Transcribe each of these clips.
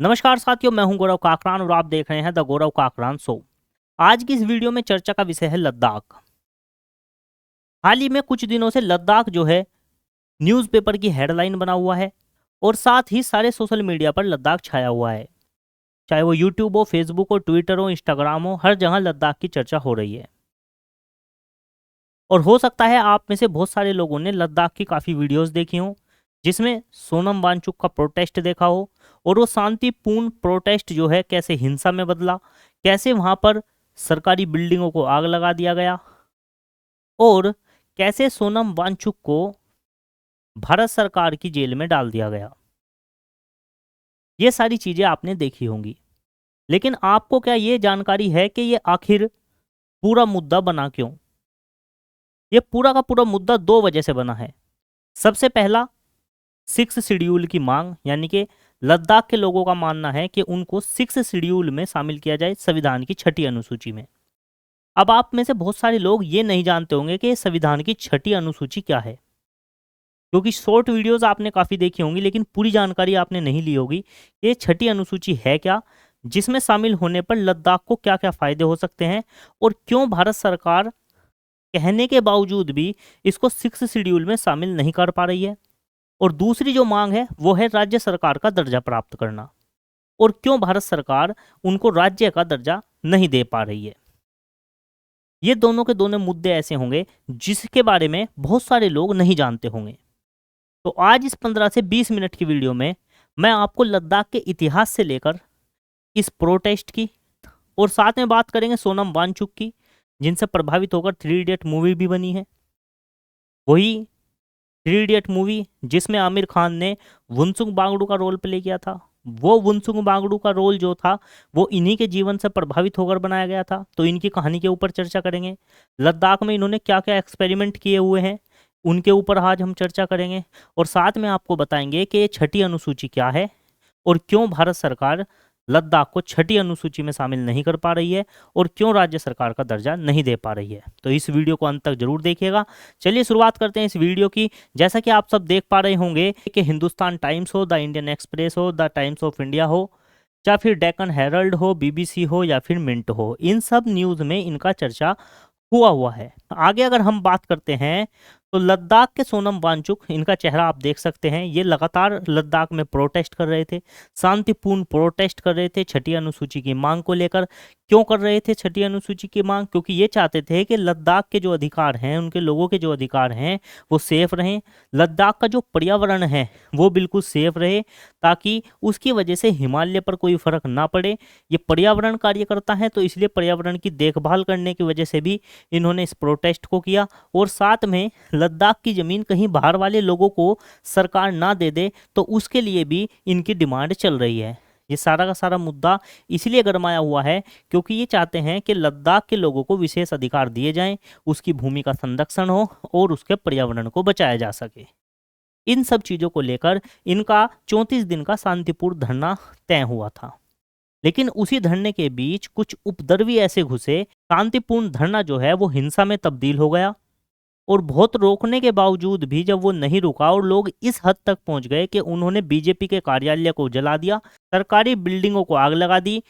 नमस्कार साथियों, मैं हूं गौरव काकरान और आप देख रहे हैं द गौरव काकरान शो। आज की इस वीडियो में चर्चा का विषय है लद्दाख। हाल ही में कुछ दिनों से लद्दाख जो है न्यूज़पेपर की हेडलाइन बना हुआ है और साथ ही सारे सोशल मीडिया पर लद्दाख छाया हुआ है। चाहे वो यूट्यूब हो, फेसबुक हो, ट्विटर हो, इंस्टाग्राम हो, हर जगह लद्दाख की चर्चा हो रही है। और हो सकता है आप में से बहुत सारे लोगों ने लद्दाख की काफ़ी वीडियोस देखी हों, जिसमें सोनम वांगचुक का प्रोटेस्ट देखा हो और वो शांतिपूर्ण प्रोटेस्ट जो है कैसे हिंसा में बदला, कैसे वहाँ पर सरकारी बिल्डिंगों को आग लगा दिया गया और कैसे सोनम वांगचुक को भारत सरकार की जेल में डाल दिया गया। ये सारी चीज़ें आपने देखी होंगी, लेकिन आपको क्या ये जानकारी है कि ये आखिर पूरा मुद्दा बना क्यों? ये पूरा का पूरा मुद्दा दो वजह से बना है। सबसे पहला, सिक्स शेड्यूल की मांग, यानी कि लद्दाख के लोगों का मानना है कि उनको सिक्स शेड्यूल में शामिल किया जाए, संविधान की छठी अनुसूची में। अब आप में से बहुत सारे लोग ये नहीं जानते होंगे कि संविधान की छठी अनुसूची क्या है, क्योंकि शॉर्ट वीडियोस आपने काफ़ी देखी होंगी, लेकिन पूरी जानकारी आपने नहीं ली होगी कि ये छठी अनुसूची है क्या, जिसमें शामिल होने पर लद्दाख को क्या क्या फ़ायदे हो सकते हैं और क्यों भारत सरकार कहने के बावजूद भी इसको सिक्स शेड्यूल में शामिल नहीं कर पा रही है। और दूसरी जो मांग है वो है राज्य सरकार का दर्जा प्राप्त करना, और क्यों भारत सरकार उनको राज्य का दर्जा नहीं दे पा रही है। ये दोनों के दोनों मुद्दे ऐसे होंगे जिसके बारे में बहुत सारे लोग नहीं जानते होंगे। तो आज इस 15 से 20 मिनट की वीडियो में मैं आपको लद्दाख के इतिहास से लेकर इस प्रोटेस्ट की, और साथ में बात करेंगे सोनम वांगचुक की, जिनसे प्रभावित होकर थ्री इडियट मूवी भी बनी है। वही थ्री इडियट मूवी जिसमें आमिर खान ने वुनसुक बांगडू का रोल प्ले किया था, वो वुनसुक बांगडू का रोल जो था वो इन्हीं के जीवन से प्रभावित होकर बनाया गया था। तो इनकी कहानी के ऊपर चर्चा करेंगे। लद्दाख में इन्होंने क्या क्या एक्सपेरिमेंट किए हुए हैं, उनके ऊपर आज हम चर्चा करेंगे। और साथ में आपको बताएंगे कि ये छठी अनुसूची क्या है और क्यों भारत सरकार लद्दाख को छठी अनुसूची में शामिल नहीं कर पा रही है और क्यों राज्य सरकार का दर्जा नहीं दे पा रही है। तो इस वीडियो को अंत तक जरूर देखिएगा। चलिए शुरुआत करते हैं इस वीडियो की। जैसा कि आप सब देख पा रहे होंगे कि हिंदुस्तान टाइम्स हो, द इंडियन एक्सप्रेस हो, द टाइम्स ऑफ इंडिया हो, या फिर डेक्कन हेरल्ड हो, बीबीसी हो, या फिर मिंट हो, इन सब न्यूज़ में इनका चर्चा हुआ है। आगे अगर हम बात करते हैं तो लद्दाख के सोनम वांगचुक, इनका चेहरा आप देख सकते हैं, ये लगातार लद्दाख में प्रोटेस्ट कर रहे थे, शांतिपूर्ण प्रोटेस्ट कर रहे थे छठी अनुसूची की मांग को लेकर। क्यों कर रहे थे छठी अनुसूची की मांग? क्योंकि ये चाहते थे कि लद्दाख के जो अधिकार हैं, उनके लोगों के जो अधिकार हैं वो सेफ रहें, लद्दाख का जो पर्यावरण है वो बिल्कुल सेफ रहे, ताकि उसकी वजह से हिमालय पर कोई फर्क ना पड़े। ये पर्यावरण कार्यकर्ता हैं, तो इसलिए पर्यावरण की देखभाल करने की वजह से भी इन्होंने इस प्रोटेस्ट को किया। और साथ में लद्दाख की ज़मीन कहीं बाहर वाले लोगों को सरकार ना दे दे, तो उसके लिए भी इनकी डिमांड चल रही है। ये सारा का सारा मुद्दा इसलिए गरमाया हुआ है क्योंकि ये चाहते हैं कि लद्दाख के लोगों को विशेष अधिकार दिए जाएं, उसकी भूमि का संरक्षण हो और उसके पर्यावरण को बचाया जा सके। इन सब चीज़ों को लेकर इनका 34 दिन का शांतिपूर्ण धरना तय हुआ था। लेकिन उसी धरने के बीच कुछ उपद्रवी ऐसे घुसे, शांतिपूर्ण धरना जो है वो हिंसा में तब्दील हो गया। और बहुत रोकने के बावजूद भी जब वो नहीं रुका और लोग इस हद तक पहुंच गए कि उन्होंने बीजेपी के कार्यालय को जला दिया, सरकारी बिल्डिंगों को आग लगा दी,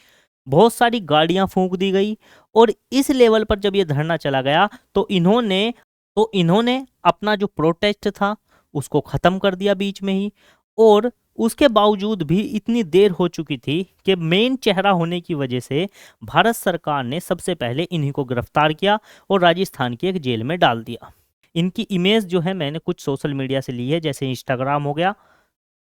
बहुत सारी गाड़ियां फूंक दी गई। और इस लेवल पर जब ये धरना चला गया तो इन्होंने अपना जो प्रोटेस्ट था उसको ख़त्म कर दिया बीच में ही। और उसके बावजूद भी इतनी देर हो चुकी थी कि मेन चेहरा होने की वजह से भारत सरकार ने सबसे पहले इन्हीं को गिरफ्तार किया और राजस्थान की एक जेल में डाल दिया। इनकी इमेज जो है मैंने कुछ सोशल मीडिया से ली है, जैसे इंस्टाग्राम हो गया,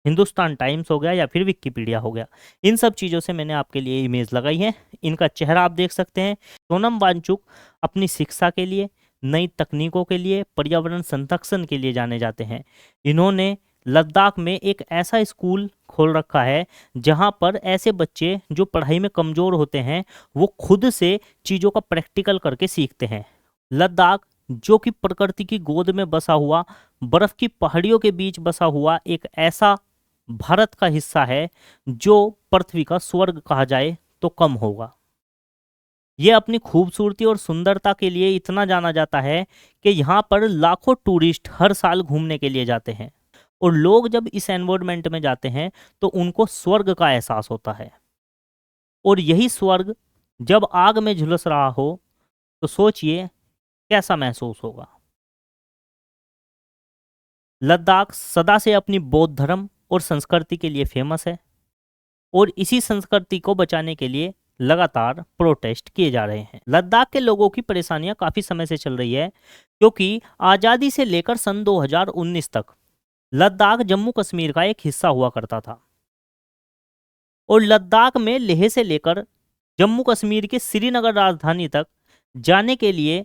हिंदुस्तान टाइम्स हो गया, या फिर विकिपीडिया हो गया। इन सब चीज़ों से मैंने आपके लिए इमेज लगाई है। इनका चेहरा आप देख सकते हैं। सोनम वांगचुक अपनी शिक्षा के लिए, नई तकनीकों के लिए, पर्यावरण संरक्षण के लिए जाने जाते हैं। इन्होंने लद्दाख में एक ऐसा स्कूल खोल रखा है जहां पर ऐसे बच्चे जो पढ़ाई में कमज़ोर होते हैं वो खुद से चीज़ों का प्रैक्टिकल करके सीखते हैं। लद्दाख जो कि प्रकृति की गोद में बसा हुआ, बर्फ की पहाड़ियों के बीच बसा हुआ एक ऐसा भारत का हिस्सा है जो पृथ्वी का स्वर्ग कहा जाए तो कम होगा। ये अपनी खूबसूरती और सुंदरता के लिए इतना जाना जाता है कि यहाँ पर लाखों टूरिस्ट हर साल घूमने के लिए जाते हैं। और लोग जब इस एनवायरनमेंट में जाते हैं तो उनको स्वर्ग का एहसास होता है। और यही स्वर्ग जब आग में झुलस रहा हो तो सोचिए कैसा महसूस होगा। लद्दाख सदा से अपनी बौद्ध धर्म और संस्कृति के लिए फेमस है और इसी संस्कृति को बचाने के लिए लगातार प्रोटेस्ट किए जा रहे हैं। लद्दाख के लोगों की परेशानियां काफी समय से चल रही है, क्योंकि आजादी से लेकर सन 2019 तक लद्दाख जम्मू कश्मीर का एक हिस्सा हुआ करता था और लद्दाख में लेह से लेकर जम्मू कश्मीर के श्रीनगर राजधानी तक जाने के लिए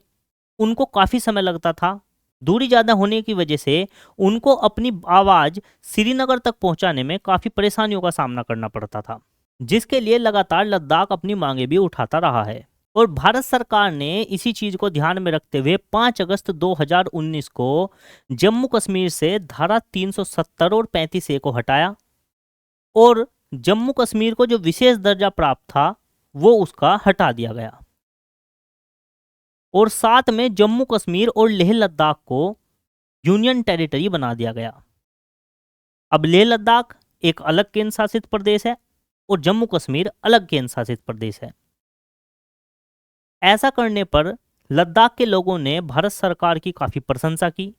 उनको काफी समय लगता था। दूरी ज्यादा होने की वजह से उनको अपनी आवाज श्रीनगर तक पहुंचाने में काफी परेशानियों का सामना करना पड़ता था, जिसके लिए लगातार लद्दाख अपनी मांगे भी उठाता रहा है। और भारत सरकार ने इसी चीज को ध्यान में रखते हुए 5 अगस्त 2019 को जम्मू कश्मीर से धारा 370 और 35A को हटाया और जम्मू कश्मीर को जो विशेष दर्जा प्राप्त था वो उसका हटा दिया गया और साथ में जम्मू कश्मीर और लेह लद्दाख को यूनियन टेरिटरी बना दिया गया। अब लेह लद्दाख एक अलग केंद्र शासित प्रदेश है और जम्मू कश्मीर अलग केंद्र शासित प्रदेश है। ऐसा करने पर लद्दाख के लोगों ने भारत सरकार की काफी प्रशंसा की,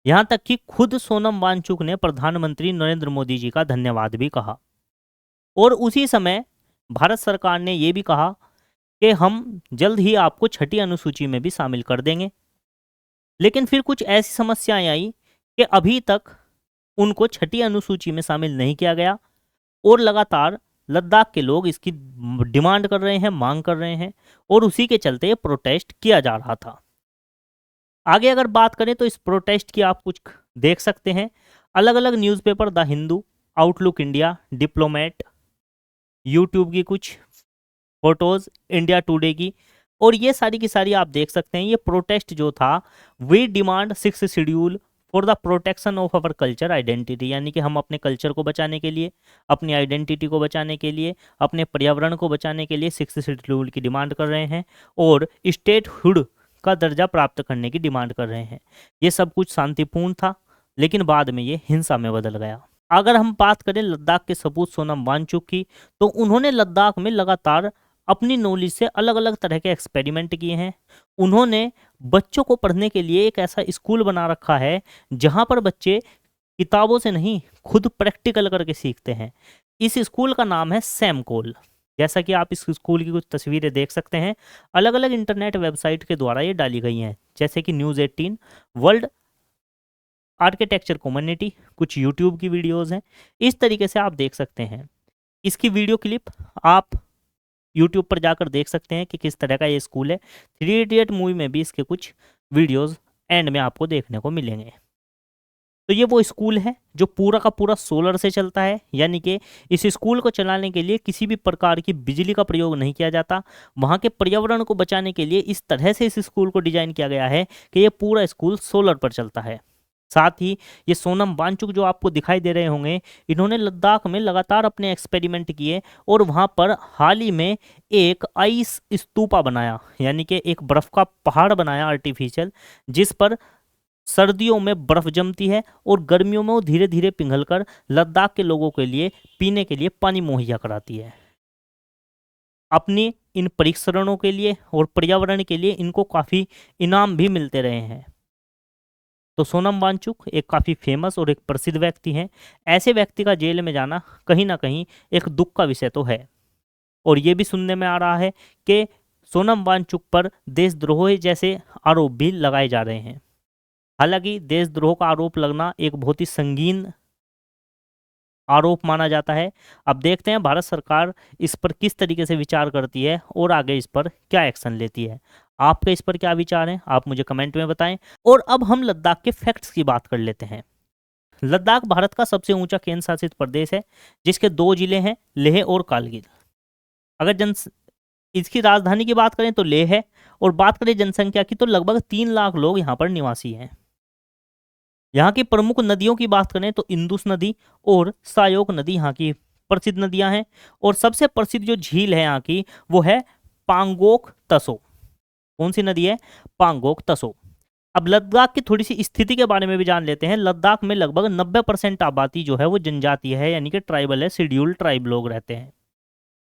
यहां तक कि खुद सोनम वांगचुक ने प्रधानमंत्री नरेंद्र मोदी जी का धन्यवाद भी कहा। और उसी समय भारत सरकार ने यह भी कहा कि हम जल्द ही आपको छठी अनुसूची में भी शामिल कर देंगे। लेकिन फिर कुछ ऐसी समस्याएं आई कि अभी तक उनको छठी अनुसूची में शामिल नहीं किया गया और लगातार लद्दाख के लोग इसकी डिमांड कर रहे हैं, मांग कर रहे हैं और उसी के चलते ये प्रोटेस्ट किया जा रहा था। आगे अगर बात करें तो इस प्रोटेस्ट की आप कुछ देख सकते हैं। अलग अलग newspaper, the Hindu, outlook India, diplomat, YouTube की कुछ फोटोज, इंडिया टुडे की, और ये सारी की सारी आप देख सकते हैं। ये प्रोटेस्ट जो था, we demand 6th schedule for the protection of our culture identity, यानी कि हम अपने कल्चर को बचाने के लिए, अपनी आइडेंटिटी को बचाने के लिए, अपने पर्यावरण को बचाने के लिए 6th शेड्यूल की डिमांड कर रहे हैं और स्टेटहुड का दर्जा प्राप्त करने की डिमांड कर रहे हैं। ये सब कुछ शांतिपूर्ण था, लेकिन बाद में ये हिंसा में बदल गया। अगर हम बात करें लद्दाख के सपूत सोनम वांगचुक की, तो उन्होंने लद्दाख में लगातार अपनी नॉलेज से अलग अलग तरह के एक्सपेरिमेंट किए हैं। उन्होंने बच्चों को पढ़ने के लिए एक ऐसा स्कूल बना रखा है जहां पर बच्चे किताबों से नहीं, खुद प्रैक्टिकल करके सीखते हैं। इस स्कूल का नाम है सैमकोल। जैसा कि आप इस स्कूल की कुछ तस्वीरें देख सकते हैं, अलग अलग इंटरनेट वेबसाइट के द्वारा ये डाली गई हैं, जैसे कि न्यूज़ 18, वर्ल्ड आर्किटेक्चर कम्युनिटी, कुछ यूट्यूब की वीडियोज़ हैं। इस तरीके से आप देख सकते हैं। इसकी वीडियो क्लिप आप यूट्यूब पर जाकर देख सकते हैं कि किस तरह का ये स्कूल है। 3 इडियट मूवी में भी इसके कुछ वीडियोस एंड में आपको देखने को मिलेंगे। तो ये वो स्कूल है जो पूरा का पूरा सोलर से चलता है, यानी कि इस स्कूल को चलाने के लिए किसी भी प्रकार की बिजली का प्रयोग नहीं किया जाता। वहाँ के पर्यावरण को बचाने के लिए इस तरह से इस स्कूल को डिजाइन किया गया है कि ये पूरा स्कूल सोलर पर चलता है। साथ ही ये सोनम वांगचुक जो आपको दिखाई दे रहे होंगे, इन्होंने लद्दाख में लगातार अपने एक्सपेरिमेंट किए और वहाँ पर हाल ही में एक आइस स्तूपा बनाया, यानी कि एक बर्फ़ का पहाड़ बनाया आर्टिफिशियल, जिस पर सर्दियों में बर्फ़ जमती है और गर्मियों में वो धीरे धीरे पिघलकर लद्दाख के लोगों के लिए पीने के लिए पानी मुहैया कराती है। अपनी इन परिश्रमों के लिए और पर्यावरण के लिए इनको काफ़ी इनाम भी मिलते रहे हैं। तो सोनम वांगचुक एक काफ़ी फेमस और एक प्रसिद्ध व्यक्ति हैं। ऐसे व्यक्ति का जेल में जाना कहीं ना कहीं एक दुख का विषय तो है। और ये भी सुनने में आ रहा है कि सोनम वांगचुक पर देशद्रोह जैसे आरोप भी लगाए जा रहे हैं। हालांकि देशद्रोह का आरोप लगना एक बहुत ही संगीन आरोप माना जाता है। अब देखते हैं भारत सरकार इस पर किस तरीके से विचार करती है और आगे इस पर क्या एक्शन लेती है। आपके इस पर क्या विचार हैं, आप मुझे कमेंट में बताएं। और अब हम लद्दाख के फैक्ट्स की बात कर लेते हैं। लद्दाख भारत का सबसे ऊंचा केंद्र शासित प्रदेश है, जिसके 2 जिले हैं, लेह और कारगिल। अगर इसकी राजधानी की बात करें तो लेह है, और बात करें जनसंख्या की तो लगभग 3 लाख लोग यहाँ पर निवासी हैं। यहाँ की प्रमुख नदियों की बात करें तो इंदुस नदी और सायोक नदी यहाँ की प्रसिद्ध नदियाँ हैं। और सबसे प्रसिद्ध जो झील है यहाँ की वो है पांगोक तसो। कौन सी नदी है? पांगोक तसो। अब लद्दाख की थोड़ी सी स्थिति के बारे में भी जान लेते हैं। लद्दाख में लगभग 90% आबादी जो है वो जनजातीय है, यानी कि ट्राइबल है, शेड्यूल्ड ट्राइब लोग रहते हैं।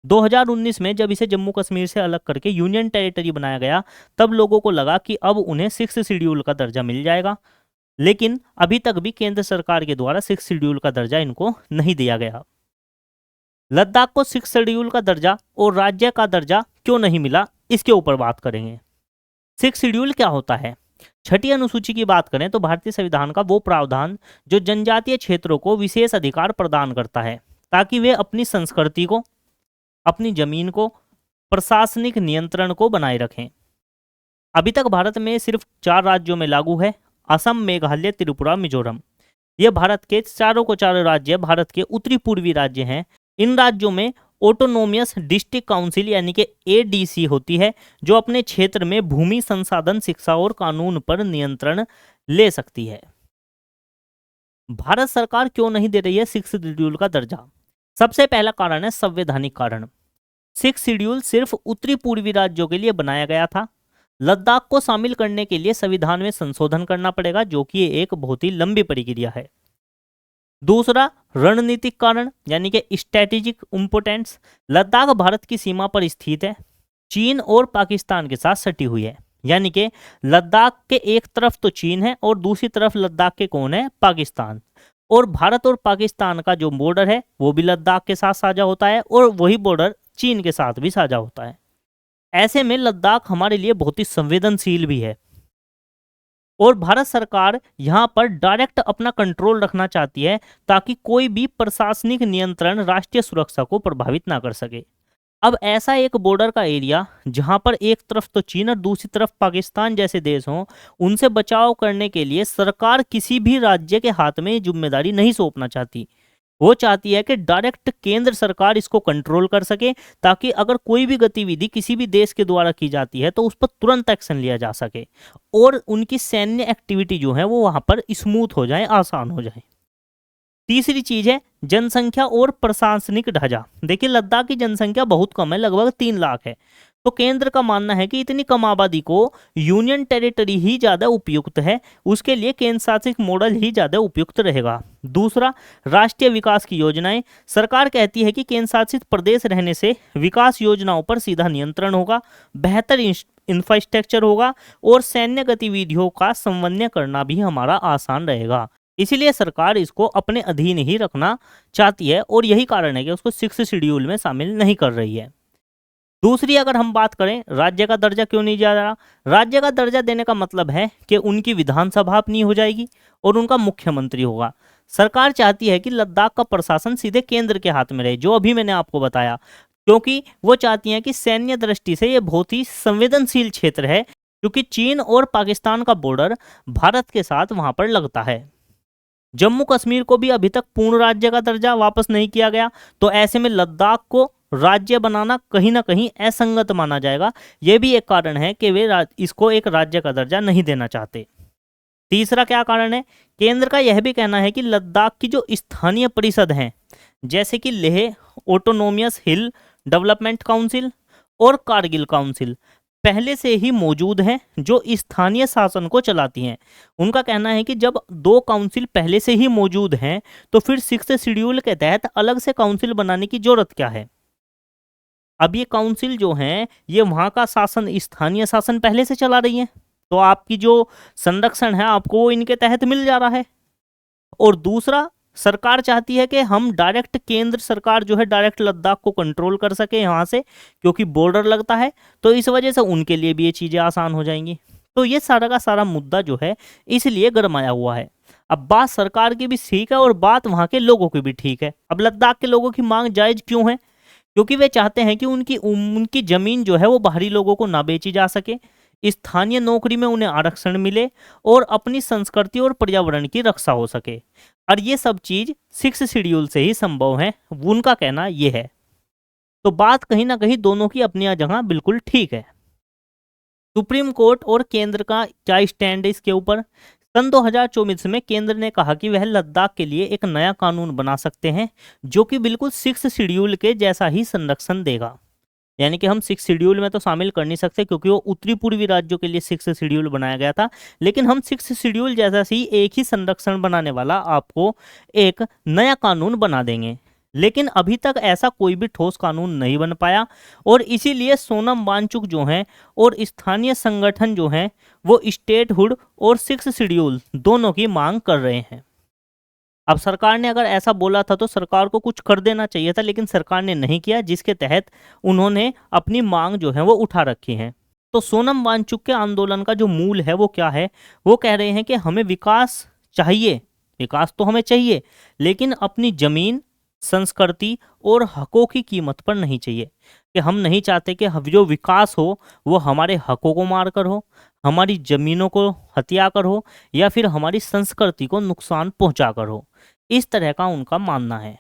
2019 में जब इसे जम्मू कश्मीर से अलग करके यूनियन टेरिटरी बनाया गया, तब लोगों को लगा कि अब उन्हें 6th शेड्यूल का दर्जा मिल जाएगा, लेकिन अभी तक भी केंद्र सरकार के द्वारा 6th शेड्यूल का दर्जा इनको नहीं दिया गया। लद्दाख को 6th शेड्यूल का दर्जा और राज्य का दर्जा क्यों नहीं मिला, इसके ऊपर बात करेंगे। 6th शेड्यूल क्या होता है? छठी अनुसूची की बात करें तो भारतीय संविधान का वो प्रावधान जो जनजातीय क्षेत्रों को विशेष अधिकार प्रदान करता है ताकि वे अपनी संस्कृति को, अपनी जमीन को, प्रशासनिक नियंत्रण को बनाए रखें। अभी तक भारत में सिर्फ 4 राज्यों में लागू है, असम, मेघालय, त्रिपुरा, मिजोरम। ये भारत के चारों को चारों राज्य भारत के उत्तरी पूर्वी राज्य हैं। इन राज्यों में ऑटोनोमियस डिस्ट्रिक्ट काउंसिल यानी कि एडीसी होती है, जो अपने क्षेत्र में भूमि, संसाधन, शिक्षा और कानून पर नियंत्रण ले सकती है। भारत सरकार क्यों नहीं दे रही है 6th शेड्यूल का दर्जा? सबसे पहला कारण है संवैधानिक कारण। 6th शेड्यूल सिर्फ उत्तरी पूर्वी राज्यों के लिए बनाया गया था। लद्दाख को शामिल करने के लिए संविधान में संशोधन करना पड़ेगा, जो कि एक बहुत ही लंबी प्रक्रिया है। दूसरा, रणनीतिक कारण यानी कि स्ट्रेटेजिक इंपोर्टेंस। लद्दाख भारत की सीमा पर स्थित है, चीन और पाकिस्तान के साथ सटी हुई है, यानी कि लद्दाख के एक तरफ तो चीन है और दूसरी तरफ लद्दाख के कौन है? पाकिस्तान। और भारत और पाकिस्तान का जो बॉर्डर है वो भी लद्दाख के साथ साझा होता है और वही बॉर्डर चीन के साथ भी साझा होता है। ऐसे में लद्दाख हमारे लिए बहुत ही संवेदनशील भी है और भारत सरकार यहाँ पर डायरेक्ट अपना कंट्रोल रखना चाहती है ताकि कोई भी प्रशासनिक नियंत्रण राष्ट्रीय सुरक्षा को प्रभावित ना कर सके। अब ऐसा एक बॉर्डर का एरिया जहां पर एक तरफ तो चीन और दूसरी तरफ पाकिस्तान जैसे देश हों, उनसे बचाव करने के लिए सरकार किसी भी राज्य के हाथ में ये जिम्मेदारी नहीं सौंपना चाहती। वो चाहती है कि डायरेक्ट केंद्र सरकार इसको कंट्रोल कर सके ताकि अगर कोई भी गतिविधि किसी भी देश के द्वारा की जाती है तो उस पर तुरंत एक्शन लिया जा सके और उनकी सैन्य एक्टिविटी जो है वो वहां पर स्मूथ हो जाए, आसान हो जाए। तीसरी चीज है जनसंख्या और प्रशासनिक ढांचा। देखिए लद्दाख की जनसंख्या बहुत कम है, लगभग 3 लाख है, तो केंद्र का मानना है कि इतनी कम आबादी को यूनियन टेरिटरी ही ज्यादा उपयुक्त है, उसके लिए केंद्र शासित मॉडल ही ज्यादा उपयुक्त रहेगा। दूसरा, राष्ट्रीय विकास की योजनाएं। सरकार कहती है कि केंद्र शासित प्रदेश रहने से विकास योजनाओं पर सीधा नियंत्रण होगा, बेहतर इंफ्रास्ट्रक्चर होगा और सैन्य गतिविधियों का समन्वय करना भी हमारा आसान रहेगा। इसीलिए सरकार इसको अपने अधीन ही रखना चाहती है और यही कारण है कि उसको 6th शेड्यूल में शामिल नहीं कर रही है। दूसरी अगर हम बात करें राज्य का दर्जा क्यों नहीं जा रहा, राज्य का दर्जा देने का मतलब है कि उनकी विधानसभा अपनी हो जाएगी और उनका मुख्यमंत्री होगा। सरकार चाहती है कि लद्दाख का प्रशासन सीधे केंद्र के हाथ में रहे, जो अभी मैंने आपको बताया, क्योंकि वो चाहती हैं कि सैन्य दृष्टि से ये बहुत ही संवेदनशील क्षेत्र है, क्योंकि चीन और पाकिस्तान का बॉर्डर भारत के साथ वहां पर लगता है। जम्मू कश्मीर को भी अभी तक पूर्ण राज्य का दर्जा वापस नहीं किया गया, तो ऐसे में लद्दाख को राज्य बनाना कहीं ना कहीं असंगत माना जाएगा। यह भी एक कारण है कि वे इसको एक राज्य का दर्जा नहीं देना चाहते। तीसरा क्या कारण है? केंद्र का यह भी कहना है कि लद्दाख की जो स्थानीय परिषद हैं, जैसे कि लेह ऑटोनोमियस हिल डेवलपमेंट काउंसिल और कारगिल काउंसिल, पहले से ही मौजूद हैं जो स्थानीय शासन को चलाती हैं। उनका कहना है कि जब 2 काउंसिल पहले से ही मौजूद हैं तो फिर 6th शेड्यूल के तहत अलग से काउंसिल बनाने की जरूरत क्या है। अब ये काउंसिल जो हैं ये वहां का शासन, स्थानीय शासन पहले से चला रही हैं, तो आपकी जो संरक्षण है आपको वो इनके तहत मिल जा रहा है। और दूसरा, सरकार चाहती है कि हम डायरेक्ट, केंद्र सरकार जो है डायरेक्ट लद्दाख को कंट्रोल कर सके यहाँ से, क्योंकि बॉर्डर लगता है, तो इस वजह से उनके लिए भी ये चीज़ें आसान हो जाएंगी। तो ये सारा का सारा मुद्दा जो है इसलिए गरमाया हुआ है। अब बात सरकार की भी ठीक है और बात वहाँ के लोगों की भी ठीक है। अब लद्दाख के लोगों की मांग जायज क्यों है? क्योंकि वे चाहते हैं कि उनकी जमीन जो है वो बाहरी लोगों को ना बेची जा सके, स्थानीय नौकरी में उन्हें आरक्षण मिले और अपनी संस्कृति और पर्यावरण की रक्षा हो सके। और ये सब चीज 6th शेड्यूल से ही संभव है, उनका कहना ये है। तो बात कहीं ना कहीं दोनों की अपनी जगह बिल्कुल ठीक है। सुप्रीम कोर्ट और केंद्र का क्या स्टैंड है इसके ऊपर? सन 2024 में केंद्र ने कहा कि वह लद्दाख के लिए एक नया कानून बना सकते हैं जो कि बिल्कुल 6th शेड्यूल के जैसा ही संरक्षण देगा। यानी कि हम 6 शेड्यूल में तो शामिल कर नहीं सकते क्योंकि वो उत्तरी पूर्वी राज्यों के लिए 6 शेड्यूल बनाया गया था, लेकिन हम 6 शेड्यूल जैसा ही एक ही संरक्षण बनाने वाला आपको एक नया कानून बना देंगे। लेकिन अभी तक ऐसा कोई भी ठोस कानून नहीं बन पाया और इसीलिए सोनम वांगचुक जो हैं और स्थानीय संगठन जो हैं वो स्टेटहुड और 6 शेड्यूल दोनों की मांग कर रहे हैं। अब सरकार ने अगर ऐसा बोला था तो सरकार को कुछ कर देना चाहिए था, लेकिन सरकार ने नहीं किया, जिसके तहत उन्होंने अपनी मांग जो है वो उठा रखी है। तो सोनम वांगचुक के आंदोलन का जो मूल है वो क्या है, वो कह रहे हैं कि हमें विकास चाहिए, विकास तो हमें चाहिए, लेकिन अपनी जमीन, संस्कृति और हकों की कीमत पर नहीं चाहिए। कि हम नहीं चाहते कि जो विकास हो वो हमारे हकों को मार कर हो, हमारी जमीनों को हत्या कर हो, या फिर हमारी संस्कृति को नुकसान पहुंचा कर हो। इस तरह का उनका मानना है।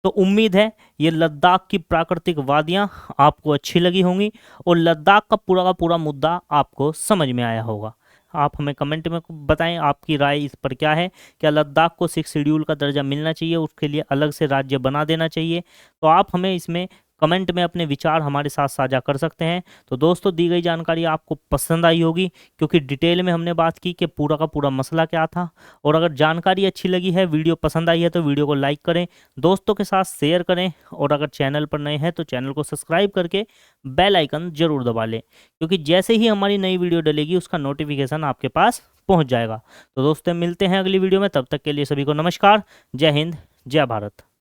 तो उम्मीद है ये लद्दाख की प्राकृतिक वादियां आपको अच्छी लगी होंगी और लद्दाख का पूरा मुद्दा आपको समझ में आया होगा। आप हमें कमेंट में बताएं आपकी राय इस पर क्या है। क्या लद्दाख को 6 शेड्यूल का दर्जा मिलना चाहिए, उसके लिए अलग से राज्य बना देना चाहिए? तो आप हमें इसमें कमेंट में अपने विचार हमारे साथ साझा कर सकते हैं। तो दोस्तों, दी गई जानकारी आपको पसंद आई होगी क्योंकि डिटेल में हमने बात की कि पूरा का पूरा मसला क्या था। और अगर जानकारी अच्छी लगी है, वीडियो पसंद आई है, तो वीडियो को लाइक करें, दोस्तों के साथ शेयर करें, और अगर चैनल पर नए हैं तो चैनल को सब्सक्राइब करके बेल आइकन जरूर दबा लें, क्योंकि जैसे ही हमारी नई वीडियो डलेगी उसका नोटिफिकेशन आपके पास पहुंच जाएगा। तो दोस्तों, मिलते हैं अगली वीडियो में, तब तक के लिए सभी को नमस्कार। जय हिंद, जय भारत।